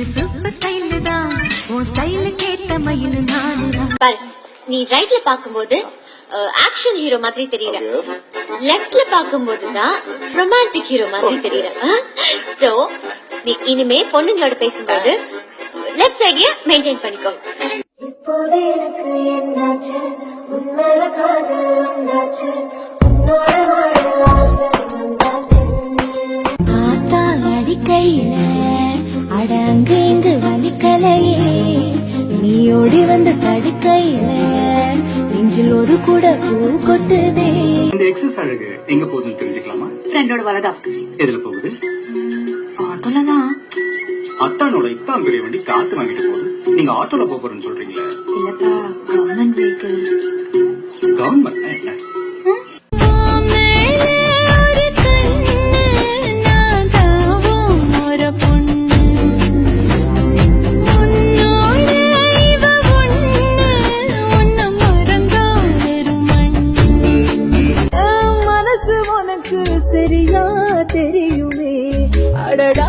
இது super style தான் உன் ஸ்டைலுக்கு ஏத்த மயில் நானுதான். பாரு, நீ ரைட்ல பாக்கும்போது ஆக்ஷன் ஹீரோ மாதிரி தெரியற, லெஃப்ட்ல பாக்கும்போதுதான் ரொமான்டிக் ஹீரோ மாதிரி தெரியற. சோ நீ இனிமே பொண்ணுங்களோட பேசும்போது லெஃப்ட் சைடிய மெயின்டைன் பண்ணிக்கோ. இப்போது எனக்கு என்னாச்சு, உன்மேல காதல் உண்டாச்சு, உன்னோட வாழ ஆசை வந்தாச்சு. ஆத்தா அடிக்கையில அட அங்கு இங்கு வலிக்கலையே, நீ ஓடி வந்து தடுக்கையில நெஞ்சில் ஒரு கூட பூ கொட்டுதே. இந்த எக்ஸஸ் அழகு எங்க போகுதுன்னு தெரிஞ்சுக்கலாமா? ஃப்ரெண்டோட வளகாப்பு. எதுல போகுது? ஆட்டோல தான். அத்தானோட இத்தான் பெரிய வண்டி காத்து வாங்கிட்டு போகுது, நீங்க ஆட்டோல போறேன்னு சொல்றீங்களே? இல்லப்பா, கவர்மெண்ட் வெஹிக்கிள். கவர்மெண்ட் என்ன? மனசு உனக்கு சரியா தெரியுமே, அடடா